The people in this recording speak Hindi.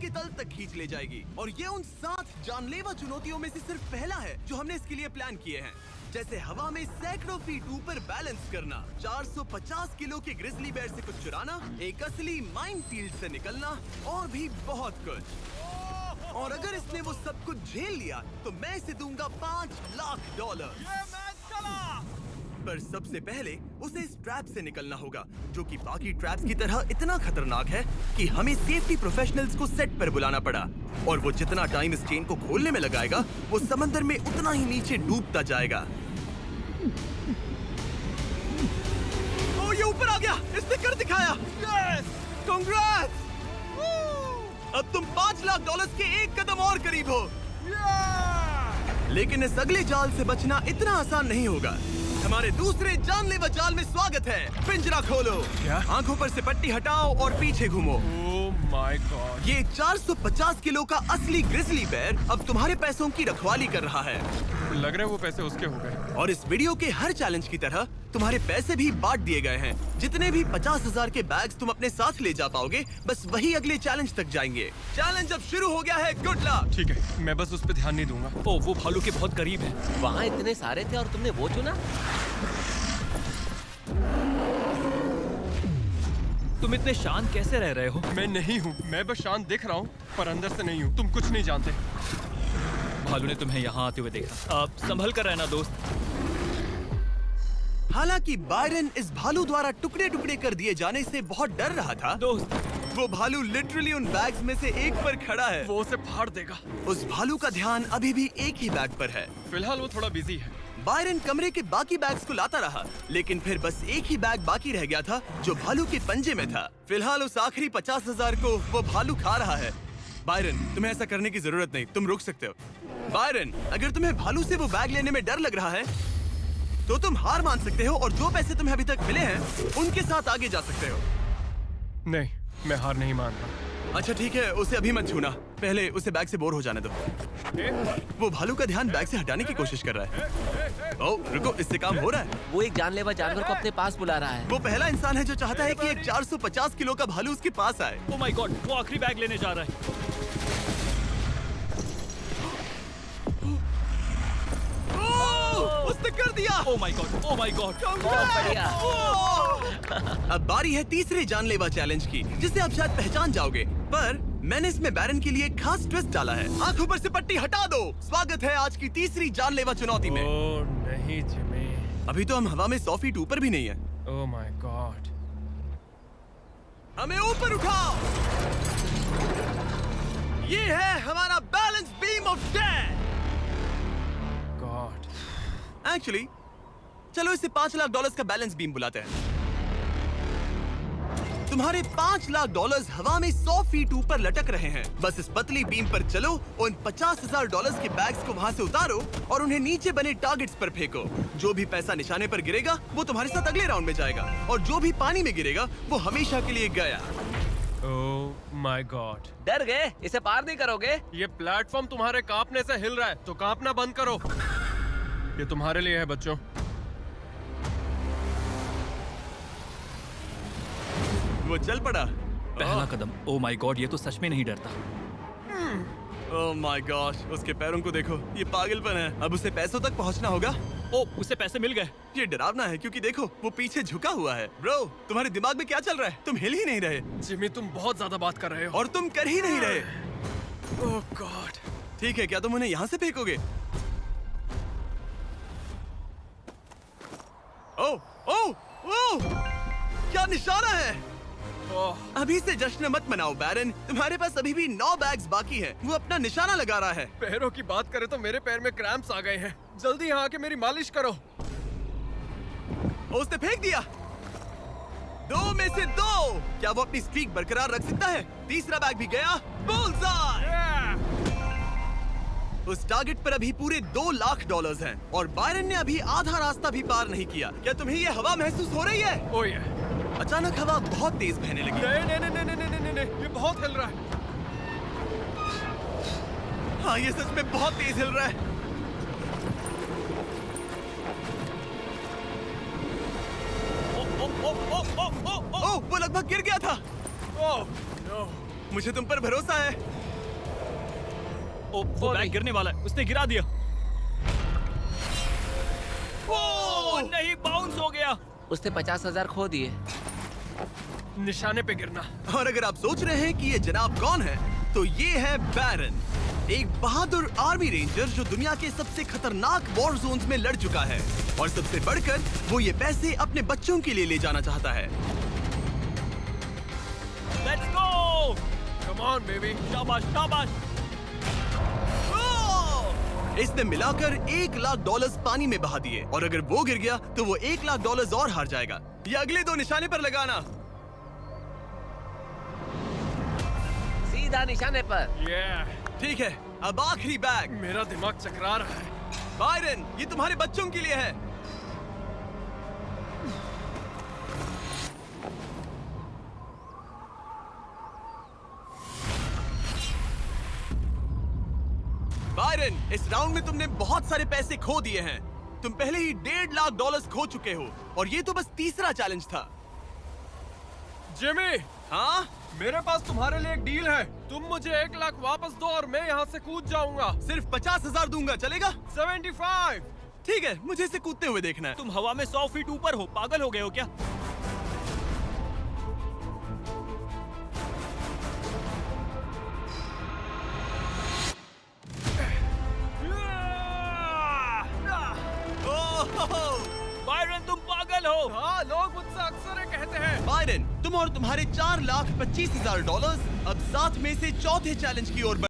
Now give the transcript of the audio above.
के तल तक खींच ले जाएगी। और ये उन 7 जानलेवा चुनौतियों में से सिर्फ पहला है जो हमने इसके लिए प्लान किए हैं, जैसे हवा में सैकड़ों फीट ऊपर बैलेंस करना, 450 किलो के ग्रिजली बेयर से कुछ चुराना, एक असली माइनफील्ड से निकलना और भी बहुत कुछ। और अगर इसने वो सब कुछ झेल लिया तो मैं इसे दूंगा $5 लाख। पर सबसे पहले उसे इस ट्रैप से निकलना होगा, जो कि बाकी ट्रैप्स की तरह इतना खतरनाक है कि हमें सेफ्टी प्रोफेशनल्स को सेट पर बुलाना पड़ा। और वो जितना टाइम इस चेन को खोलने में लगाएगा, वो समंदर में उतना ही नीचे डूबता जाएगा। ओ, ये ऊपर आ गया, इसने कर दिखाया। Yes, congrats! अब तुम $5 लाख के एक कदम और करीब हो। लेकिन इस अगले जाल से बचना इतना आसान नहीं होगा। हमारे दूसरे जानलेवा जाल में स्वागत है। पिंजरा खोलो, क्या? आंखों पर से पट्टी हटाओ और पीछे घूमो। Oh my God! ये 450 किलो का असली ग्रिजली बेयर अब तुम्हारे पैसों की रखवाली कर रहा है। लग रहा है वो पैसे उसके हो गए। और इस वीडियो के हर चैलेंज की तरह तुम्हारे पैसे भी बांट दिए गए हैं। जितने भी 50,000 के बैग्स तुम अपने साथ ले जा पाओगे, बस वही अगले चैलेंज तक जाएंगे। चैलेंज अब शुरू हो गया है। Good luck. ठीक है, मैं बस उस पे ध्यान नहीं दूंगा। ओ, वो भालू के बहुत करीब है। वहाँ इतने सारे थे और तुमने वो चुना? तुम इतने शांत कैसे रह रहे हो? मैं नहीं हूँ, मैं बस शांत दिख रहा हूँ, पर अंदर से नहीं हूँ। तुम कुछ नहीं जानते। भालू ने तुम्हें यहाँ आते हुए देखा। अब संभल कर रहना दोस्त। हालांकि बायरन इस भालू द्वारा टुकड़े टुकड़े कर दिए जाने से बहुत डर रहा था, दोस्त, वो भालू लिटरली उन बैग्स में से एक पर खड़ा है। वो उसे फाड़ देगा। उस भालू का ध्यान अभी भी एक ही बैग पर है। फिलहाल वो थोड़ा बिजी है। बायरन कमरे के बाकी बैग्स को लाता रहा, लेकिन फिर बस एक ही बैग बाकी रह गया था जो भालू के पंजे में था। फिलहाल उस आखिरी 50,000 को वो भालू खा रहा है। बायरन, तुम्हें ऐसा करने की जरूरत नहीं, तुम रुक सकते हो। बायरन, अगर तुम्हें भालू से वो बैग लेने में डर लग रहा है तो तुम हार मान सकते हो और जो पैसे तुम्हें अभी तक मिले हैं उनके साथ आगे जा सकते हो। नहीं, मैं हार नहीं मानता। अच्छा ठीक है, उसे अभी मत छूना, पहले उसे बैग से बोर हो जाने दो। वो भालू का ध्यान बैग से हटाने की कोशिश कर रहा है। ओह रुको, इससे काम हो रहा है। वो एक जानलेवा जानवर को अपने पास बुला रहा है। वो पहला इंसान है जो चाहता है कि एक 450 किलो का भालू उसके पास आए। ओ माय गॉड, वो आखिरी बैग लेने जा रहा है। उसने कर दिया। Oh my God, oh my God. बहुत बढ़िया। अब बारी है तीसरे जानलेवा चैलेंज की, जिसे आप शायद पहचान जाओगे, पर मैंने इसमें बैरन के लिए एक खास ट्विस्ट डाला है। आंखों पर से पट्टी हटा दो। स्वागत है आज की तीसरी जानलेवा चुनौती में। ओह नहीं जिमी। अभी तो हम हवा में 100 फीट ऊपर भी नहीं है। Oh my God. हमें ऊपर उठाओ। ये है हमारा balance beam of death. God. Actually चलो इसे $5 लाख का बैलेंस बीम बुलाते हैं। तुम्हारे $5 लाख हवा में 100 फीट ऊपर लटक रहे हैं। बस इस पतली बीम पर चलो, उन $50,000 के बैग्स को वहाँ से उतारो और उन्हें नीचे बने टारगेट्स पर फेंको। जो भी पैसा निशाने पर गिरेगा वो तुम्हारे साथ अगले राउंड में जाएगा, और जो भी पानी में गिरेगा वो हमेशा के लिए गया। Oh my God. डर गए? इसे पार नहीं करोगे? ये प्लेटफॉर्म तुम्हारे कांपने से हिल रहा है, तो कांपना बंद करो। ये तुम्हारे लिए है बच्चों। वो चल पड़ा। पहला कदम। ओ माय गॉड, ये तो सच में नहीं डरता। ओह माय गॉश, उसके पैरों को देखो, ये पागलपन है। अब उसे पैसों तक पहुंचना होगा। ओ, उसे पैसे मिल गए। ये डरावना है क्योंकि देखो वो पीछे झुका हुआ है। ब्रो, तुम्हारे दिमाग में क्या चल रहा है? तुम हिल ही नहीं रहे जिमी, तुम बहुत ज्यादा बात कर रहे हो। और तुम कर ही नहीं रहे। ओह गॉड। ठीक है, क्या तुम उन्हें यहाँ से फेंकोगे? ओह ओह ओह, क्या निशाना है? ओह, अभी से जश्न मत मनाओ बैरन, तुम्हारे पास अभी भी 9 बैग्स बाकी हैं। वो अपना निशाना लगा रहा है। पैरों की बात करें तो मेरे पैर में क्रैम्प्स आ गए हैं। जल्दी यहाँ आके मेरी मालिश करो। उसने फेंक दिया। 2 में से 2। क्या वो अपनी स्ट्रीक बरकरार रख सकता है? तीसरा बैग भी गया। बुल्सआई! उस टारगेट पर अभी पूरे $2 लाख हैं और बायरन ने अभी आधा रास्ता भी पार नहीं किया। क्या तुम्हें ये हवा महसूस हो रही है? ओह ये। अचानक हवा बहुत तेज बहने लगी। नहीं नहीं नहीं नहीं नहीं नहीं नहीं, ये बहुत हिल रहा है। हाँ, ये सच में बहुत तेज हिल रहा है। ओह, वो लगभग गिर गया था। Oh no. मुझे तुम पर भरोसा है। ओ, वो बैग गिरने वाला है, उसने गिरा दिया। ओ नहीं, बाउंस हो गया। उसने 50,000 खो दिए। निशाने पे गिरना। और अगर आप सोच रहे हैं कि ये जनाब कौन है, तो ये है बैरन, एक बहादुर आर्मी रेंजर जो दुनिया के सबसे खतरनाक वॉर जोन्स में लड़ चुका है। और सबसे बढ़कर वो ये पैसे अपने बच्चों के लिए ले जाना चाहता है। Let's go. Come on baby. शाबाश शाबाश। इसने मिलाकर $1,00,000 पानी में बहा दिए, और अगर वो गिर गया तो वो $1,00,000 और हार जाएगा। ये अगले 2 निशाने पर लगाना। सीधा निशाने पर। ठीक है, अब आखिरी बैग। मेरा दिमाग चकरा रहा है। बायरन, ये तुम्हारे बच्चों के लिए है। बायरन, इस राउंड में तुमने बहुत सारे पैसे खो दिए हैं। तुम पहले ही $1,50,000 खो चुके हो, और ये तो बस तीसरा चैलेंज था। जिमी, हाँ, मेरे पास तुम्हारे लिए एक डील है। तुम मुझे 1,00,000 वापस दो और मैं यहाँ से कूद जाऊंगा। सिर्फ 50,000 दूंगा, चलेगा? 75। ठीक है, मुझे इसे कूदते हुए देखना है। तुम हवा में 100 फीट ऊपर हो, पागल हो गए हो क्या? बायरन, तुम पागल हो। हाँ, लोग मुझसे अक्सर ये कहते हैं। बायरन, तुम और तुम्हारे $4,25,000 अब साथ में से चौथे चैलेंज की ओर बढ़